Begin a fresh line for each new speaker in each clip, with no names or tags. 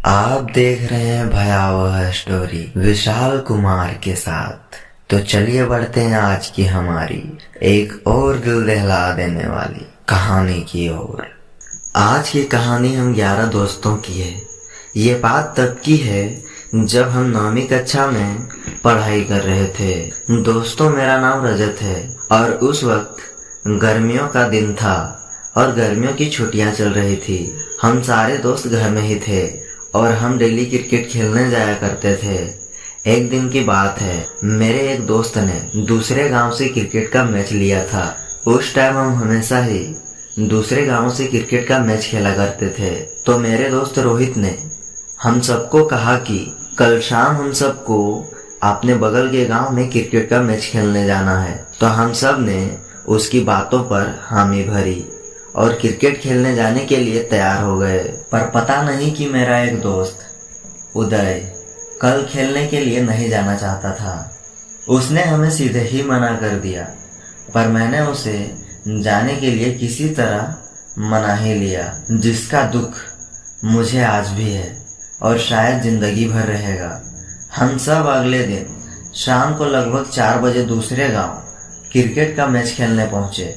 आप देख रहे हैं भयावह स्टोरी विशाल कुमार के साथ। तो चलिए बढ़ते हैं आज की हमारी एक और दिल दहला देने वाली कहानी की ओर। आज की कहानी हम 11 दोस्तों की है। ये बात तब की है जब हम 9वीं कक्षा में पढ़ाई कर रहे थे। दोस्तों, मेरा नाम रजत है और उस वक्त गर्मियों का दिन था और गर्मियों की छुट्टियां चल रही थी। हम सारे दोस्त घर में ही थे और हम डेली क्रिकेट खेलने जाया करते थे। एक दिन की बात है, मेरे एक दोस्त ने दूसरे गांव से क्रिकेट का मैच लिया था। उस टाइम हम हमेशा ही दूसरे गांव से क्रिकेट का मैच खेला करते थे। तो मेरे दोस्त रोहित ने हम सबको कहा कि कल शाम हम सबको अपने बगल के गांव में क्रिकेट का मैच खेलने जाना है। तो हम सब ने उसकी बातों पर हामी भरी और क्रिकेट खेलने जाने के लिए तैयार हो गए। पर पता नहीं कि मेरा एक दोस्त उदय कल खेलने के लिए नहीं जाना चाहता था। उसने हमें सीधे ही मना कर दिया, पर मैंने उसे जाने के लिए किसी तरह मना ही लिया, जिसका दुख मुझे आज भी है और शायद जिंदगी भर रहेगा। हम सब अगले दिन शाम को लगभग 4 बजे दूसरे गांव क्रिकेट का मैच खेलने पहुंचे।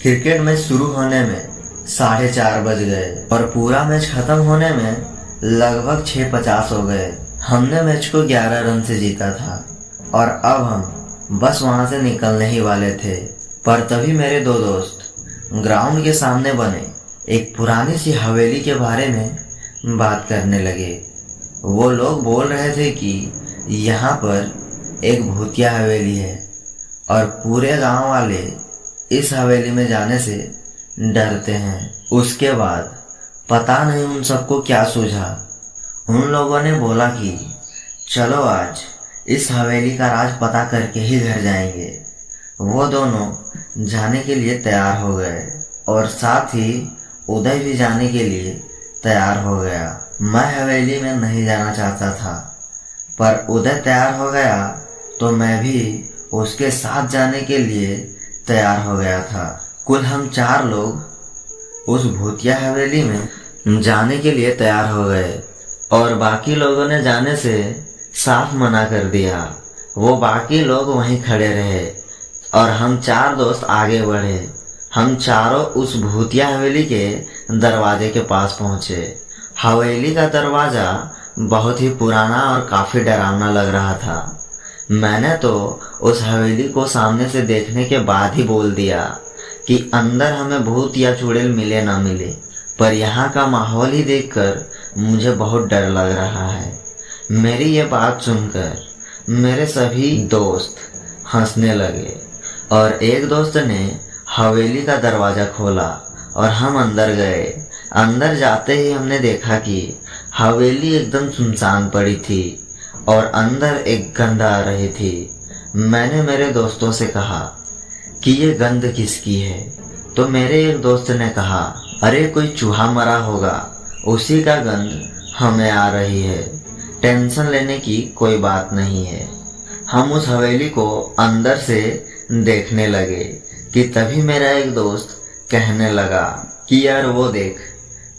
क्रिकेट मैच शुरू होने में 4:30 बज गए और पूरा मैच खत्म होने में लगभग 6:50 हो गए। हमने मैच को 11 रन से जीता था और अब हम बस वहां से निकलने ही वाले थे। पर तभी मेरे 2 दोस्त ग्राउंड के सामने बने एक पुरानी सी हवेली के बारे में बात करने लगे। वो लोग बोल रहे थे कि यहाँ पर एक भूतिया हवेली है और पूरे गांव वाले इस हवेली में जाने से डरते हैं। उसके बाद पता नहीं उन सबको क्या सूझा। उन लोगों ने बोला कि चलो आज इस हवेली का राज पता करके ही घर जाएंगे। वो दोनों जाने के लिए तैयार हो गए और साथ ही उदय भी जाने के लिए तैयार हो गया। मैं हवेली में नहीं जाना चाहता था, पर उदय तैयार हो गया तो मैं भी उसके साथ जाने के लिए तैयार हो गया था। कुल हम 4 लोग उस भूतिया हवेली में जाने के लिए तैयार हो गए और बाकी लोगों ने जाने से साफ मना कर दिया। वो बाकी लोग वहीं खड़े रहे और हम 4 दोस्त आगे बढ़े। हम चारों उस भूतिया हवेली के दरवाजे के पास पहुंचे। हवेली का दरवाजा बहुत ही पुराना और काफी डरावना लग रहा था। मैंने तो उस हवेली को सामने से देखने के बाद ही बोल दिया कि अंदर हमें भूत या चुड़ैल मिले ना मिले, पर यहाँ का माहौल ही देखकर मुझे बहुत डर लग रहा है। मेरी ये बात सुनकर मेरे सभी दोस्त हंसने लगे और एक दोस्त ने हवेली का दरवाजा खोला और हम अंदर गए। अंदर जाते ही हमने देखा कि हवेली एकदम सुनसान पड़ी थी और अंदर एक गंध आ रही थी। मैंने मेरे दोस्तों से कहा कि ये गंध किसकी है? तो मेरे एक दोस्त ने कहा, अरे कोई चूहा मरा होगा, उसी का गंध हमें आ रही है। टेंशन लेने की कोई बात नहीं है। हम उस हवेली को अंदर से देखने लगे कि तभी मेरा एक दोस्त कहने लगा कि यार वो देख,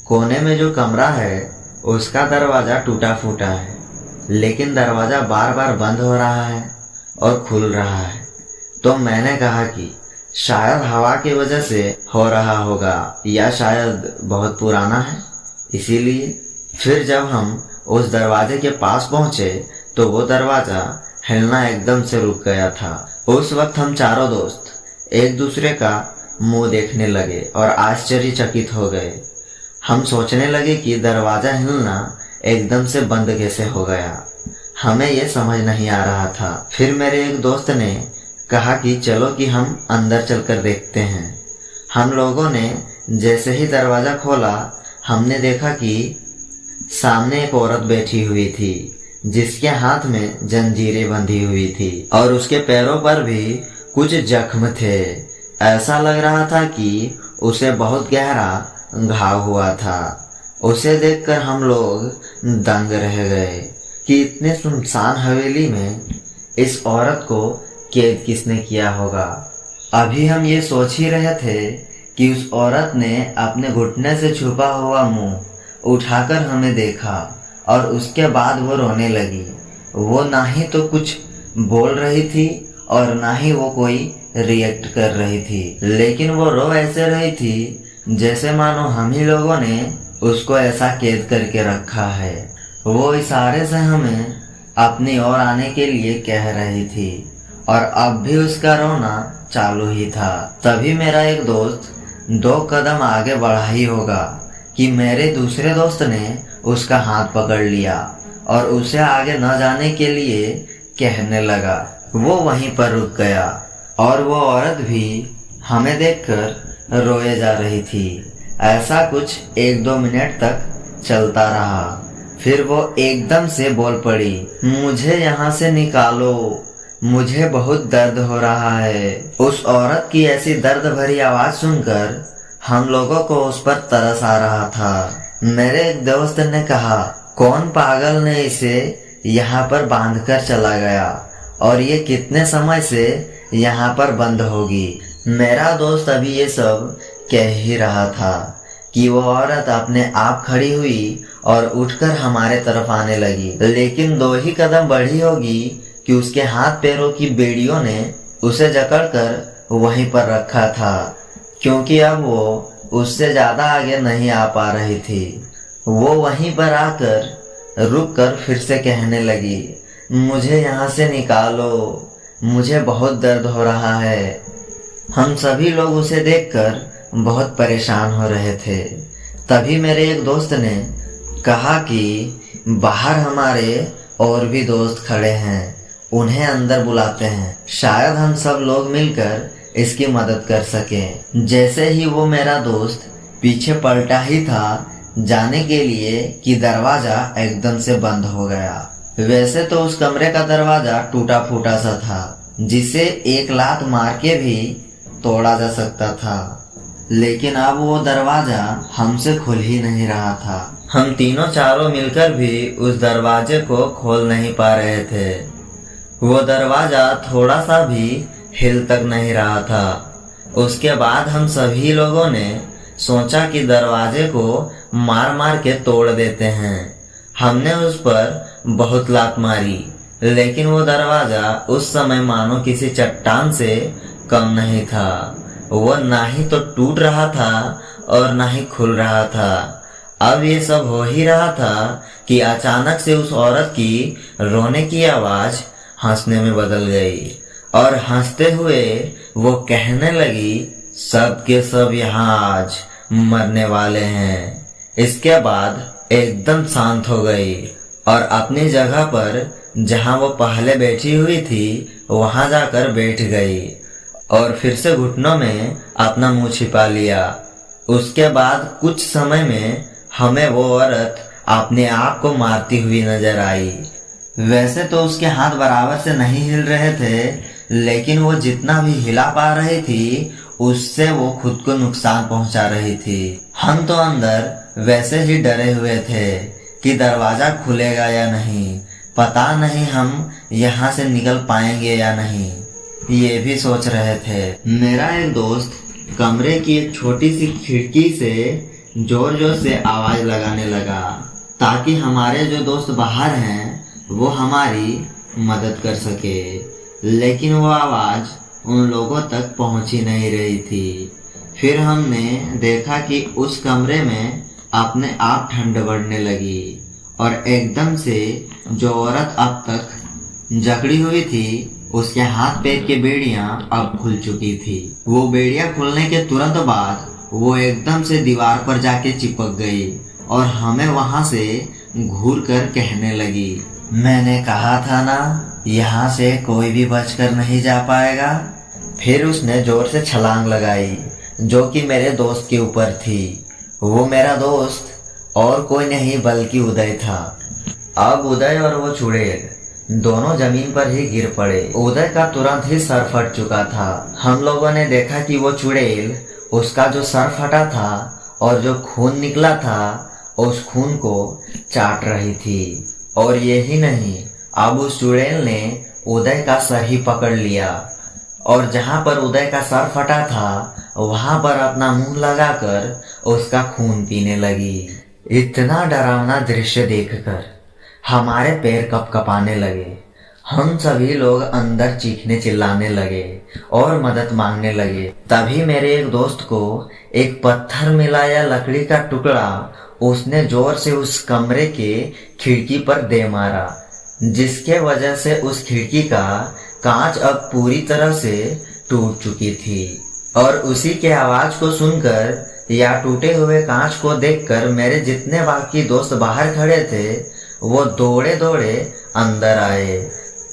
कोने में जो कमरा है उसका दरवाजा टूटा फूटा है, लेकिन दरवाजा बार बार बंद हो रहा है और खुल रहा है। तो मैंने कहा कि शायद हवा की वजह से हो रहा होगा या शायद बहुत पुराना है इसीलिए। फिर जब हम उस दरवाजे के पास पहुंचे तो वो दरवाजा हिलना एकदम से रुक गया था। उस वक्त हम चारों दोस्त एक दूसरे का मुंह देखने लगे और आश्चर्यचकित हो गए। हम सोचने लगे कि दरवाजा हिलना एकदम से बंद कैसे हो गया। हमें यह समझ नहीं आ रहा था। फिर मेरे एक दोस्त ने कहा कि चलो कि हम अंदर चलकर देखते हैं। हम लोगों ने जैसे ही दरवाजा खोला, हमने देखा कि सामने एक औरत बैठी हुई थी जिसके हाथ में जंजीरें बंधी हुई थी और उसके पैरों पर भी कुछ जख्म थे। ऐसा लग रहा था कि उसे बहुत गहरा घाव हुआ था। उसे देखकर हम लोग दंग रह गए कि इतने सुनसान हवेली में इस औरत को कैद किसने किया होगा। अभी हम ये सोच ही रहे थे कि उस औरत ने अपने घुटने से छुपा हुआ मुंह उठाकर हमें देखा और उसके बाद वो रोने लगी। वो ना ही तो कुछ बोल रही थी और ना ही वो कोई रिएक्ट कर रही थी, लेकिन वो रो ऐसे रही थी जैसे मानो हम ही लोगों ने उसको ऐसा कैद करके रखा है। वो इशारे से हमें अपनी ओर आने के लिए कह रही थी और अब भी उसका रोना चालू ही था। तभी मेरा एक दोस्त 2 कदम आगे बढ़ा ही होगा कि मेरे दूसरे दोस्त ने उसका हाथ पकड़ लिया और उसे आगे न जाने के लिए कहने लगा। वो वहीं पर रुक गया और वो औरत भी हमें देखकर रोए जा रही थी। ऐसा कुछ 1-2 मिनट तक चलता रहा। फिर वो एकदम से बोल पड़ी, मुझे यहाँ से निकालो, मुझे बहुत दर्द हो रहा है। उस औरत की ऐसी दर्द भरी आवाज सुनकर हम लोगों को उस पर तरस आ रहा था। मेरे एक दोस्त ने कहा, कौन पागल ने इसे यहाँ पर बांध कर चला गया और ये कितने समय से यहाँ पर बंद होगी। मेरा दोस्त अभी ये सब कह ही रहा था कि वो औरत अपने आप खड़ी हुई और उठकर हमारे तरफ आने लगी, लेकिन 2 ही कदम बढ़ी होगी कि उसके हाथ पैरों की बेड़ियों ने उसे जकड़कर वहीं पर रखा था, क्योंकि अब वो उससे ज्यादा आगे नहीं आ पा रही थी। वो वहीं पर आकर रुककर फिर से कहने लगी, मुझे यहाँ से निकालो, मुझे बहुत दर्द हो रहा है। हम सभी लोग उसे देखकर बहुत परेशान हो रहे थे। तभी मेरे एक दोस्त ने कहा कि बाहर हमारे और भी दोस्त खड़े हैं, उन्हें अंदर बुलाते हैं, शायद हम सब लोग मिलकर इसकी मदद कर सकें। जैसे ही वो मेरा दोस्त पीछे पलटा ही था जाने के लिए कि दरवाजा एकदम से बंद हो गया। वैसे तो उस कमरे का दरवाजा टूटा फूटा सा था, जिसे एक लात मार के भी तोड़ा जा सकता था, लेकिन अब वो दरवाजा हमसे खुल ही नहीं रहा था। हम तीनों चारों मिलकर भी उस दरवाजे को खोल नहीं पा रहे थे। वो दरवाजा थोड़ा सा भी हिल तक नहीं रहा था। उसके बाद हम सभी लोगों ने सोचा कि दरवाजे को मार मार के तोड़ देते हैं। हमने उस पर बहुत लात मारी, लेकिन वो दरवाजा उस समय मानो किसी चट्टान से कम नहीं था। वो ना ही तो टूट रहा था और ना ही खुल रहा था। अब ये सब हो ही रहा था कि अचानक से उस औरत की रोने की आवाज हंसने में बदल गई और हंसते हुए वो कहने लगी, सब के सब यहाँ आज मरने वाले हैं। इसके बाद एकदम शांत हो गई और अपनी जगह पर जहाँ वो पहले बैठी हुई थी वहां जाकर बैठ गई और फिर से घुटनों में अपना मुंह छिपा लिया। उसके बाद कुछ समय में हमें वो औरत अपने आप को मारती हुई नजर आई। वैसे तो उसके हाथ बराबर से नहीं हिल रहे थे, लेकिन वो जितना भी हिला पा रही थी उससे वो खुद को नुकसान पहुंचा रही थी। हम तो अंदर वैसे ही डरे हुए थे कि दरवाजा खुलेगा या नहीं, पता नहीं हम यहाँ से निकल पाएंगे या नहीं, ये भी सोच रहे थे। मेरा एक दोस्त कमरे की एक छोटी सी खिड़की से जोर जोर से आवाज लगाने लगा ताकि हमारे जो दोस्त बाहर हैं वो हमारी मदद कर सके, लेकिन वो आवाज उन लोगों तक पहुंच ही नहीं रही थी। फिर हमने देखा कि उस कमरे में अपने आप ठंड बढ़ने लगी और एकदम से जो औरत अब तक जकड़ी हुई थी उसके हाथ पैर की बेड़ियां अब खुल चुकी थी। वो बेड़ियां खुलने के तुरंत बाद वो एकदम से दीवार पर जाके चिपक गई और हमें वहां से घूर कर कहने लगी, मैंने कहा था ना यहाँ से कोई भी बचकर नहीं जा पाएगा। फिर उसने जोर से छलांग लगाई जो कि मेरे दोस्त के ऊपर थी। वो मेरा दोस्त और कोई नहीं बल्कि उदय था। अब उदय और वो चुड़ैल दोनों जमीन पर ही गिर पड़े। उदय का तुरंत ही सर फट चुका था। हम लोगों ने देखा कि वो चुड़ैल उसका जो सर फटा था और जो खून निकला था उस खून को चाट रही थी। और यही नहीं, अब उस चुड़ैल ने उदय का सर ही पकड़ लिया और जहां पर उदय का सर फटा था वहां पर अपना मुंह लगाकर उसका खून पीने लगी। इतना डरावना दृश्य देखकर हमारे पैर कपकपाने लगे। हम सभी लोग अंदर चीखने चिल्लाने लगे और मदद मांगने लगे। तभी मेरे एक दोस्त को एक पत्थर मिला या लकड़ी का टुकड़ा उसने जोर से उस कमरे के खिड़की पर दे मारा, जिसके वजह से उस खिड़की का कांच अब पूरी तरह से टूट चुकी थी। और उसी के आवाज को सुनकर या टूटे हुए कांच को देखकर मेरे जितने बाकी दोस्त बाहर खड़े थे वो दौड़े दौड़े अंदर आए।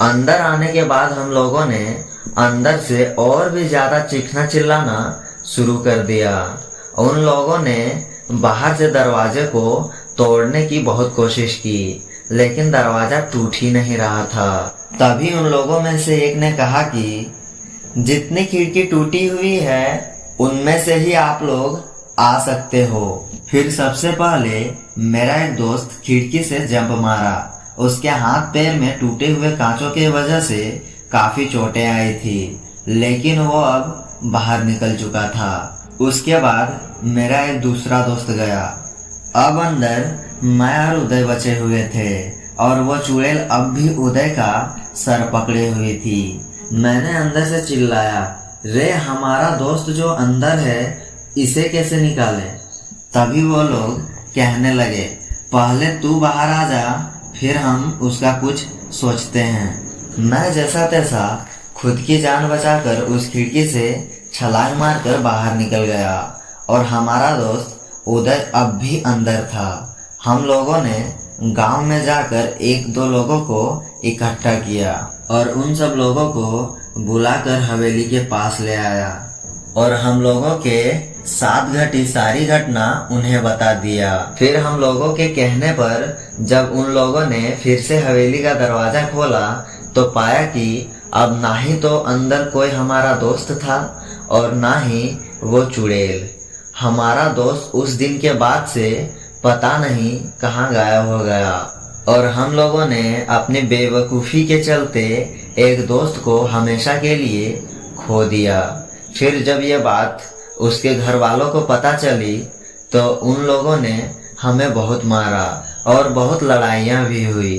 अंदर आने के बाद हम लोगों ने अंदर से और भी ज्यादा चीखना चिल्लाना शुरू कर दिया। उन लोगों ने बाहर से दरवाजे को तोड़ने की बहुत कोशिश की, लेकिन दरवाजा टूट ही नहीं रहा था। तभी उन लोगों में से एक ने कहा कि जितनी खिड़की टूटी हुई है उनमें से ही आप लोग आ सकते हो। फिर सबसे पहले मेरा एक दोस्त खिड़की से जंप मारा। उसके हाथ पैर में टूटे हुए कांचों की वजह से काफी चोटें आई थी, लेकिन वो अब बाहर निकल चुका था। उसके बाद मेरा एक दूसरा दोस्त गया। अब अंदर मैं और उदय बचे हुए थे और वो चुड़ैल अब भी उदय का सर पकड़े हुई थी। मैंने अंदर से चिल्लाया, रे हमारा दोस्त जो अंदर है इसे कैसे निकालें? तभी वो लोग कहने लगे, पहले तू बाहर आ जा, फिर हम उसका कुछ सोचते हैं। मैं जैसा तैसा खुद की जान बचाकर उस खिड़की से छलांग मारकर बाहर निकल गया और हमारा दोस्त उदय अब भी अंदर था। हम लोगों ने गांव में जाकर एक दो लोगों को इकट्ठा किया और उन सब लोगों को बुलाकर हवेली के पास ले आया और हम लोगों के साथ घटी सारी घटना उन्हें बता दिया। फिर हम लोगों के कहने पर जब उन लोगों ने फिर से हवेली का दरवाजा खोला तो पाया कि अब ना ही तो अंदर कोई हमारा दोस्त था और ना ही वो चुड़ैल। हमारा दोस्त उस दिन के बाद से पता नहीं कहाँ गायब हो गया और हम लोगों ने अपनी बेवकूफ़ी के चलते एक दोस्त को हमेशा के लिए खो दिया। फिर जब ये बात उसके घर वालों को पता चली तो उन लोगों ने हमें बहुत मारा और बहुत लड़ाइयाँ भी हुई।